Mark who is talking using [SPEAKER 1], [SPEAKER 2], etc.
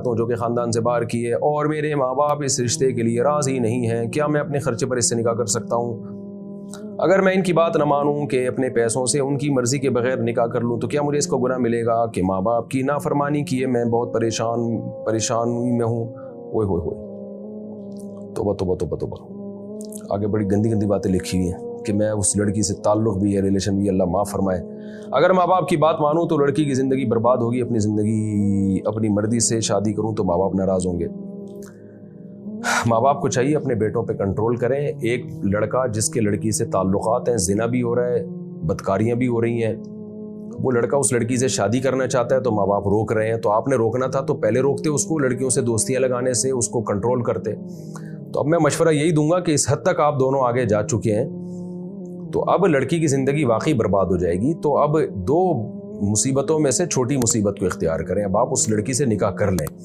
[SPEAKER 1] جو کہ خاندان سے باہر کی ہے اور میرے ماں باپ اس رشتے کے لیے راضی نہیں ہیں، کیا میں اپنے خرچے پر اس سے نکاح کر سکتا ہوں؟ اگر میں ان کی بات نہ مانوں کہ اپنے پیسوں سے ان کی مرضی کے بغیر نکاح کر لوں تو کیا مجھے اس کو گناہ ملے گا کہ ماں باپ کی نافرمانی کی ہے؟ میں بہت پریشان میں ہوں۔ اوئے ہوئے ہوئے، توبہ توبہ توبہ توبہ۔ آگے بڑی گندی گندی باتیں لکھی ہوئی ہیں کہ میں اس لڑکی سے تعلق بھی ہے، ریلیشن بھی ہے، اللہ معاف فرمائے۔ اگر ماں باپ کی بات مانوں تو لڑکی کی زندگی برباد ہوگی، اپنی زندگی اپنی مرضی سے شادی کروں تو ماں باپ ناراض ہوں گے۔ ماں باپ کو چاہیے اپنے بیٹوں پہ کنٹرول کریں۔ ایک لڑکا جس کے لڑکی سے تعلقات ہیں، زنا بھی ہو رہا ہے، بدکاریاں بھی ہو رہی ہیں، وہ لڑکا اس لڑکی سے شادی کرنا چاہتا ہے تو ماں باپ روک رہے ہیں، تو آپ نے روکنا تھا تو پہلے روکتے اس کو، لڑکیوں سے دوستیاں لگانے سے اس کو کنٹرول کرتے۔ تو اب میں مشورہ یہی دوں گا کہ اس حد تک آپ دونوں آگے جا چکے ہیں تو اب لڑکی کی زندگی واقعی برباد ہو جائے گی، تو اب دو مصیبتوں میں سے چھوٹی مصیبت کو اختیار کریں، اب آپ اس لڑکی سے نکاح کر لیں۔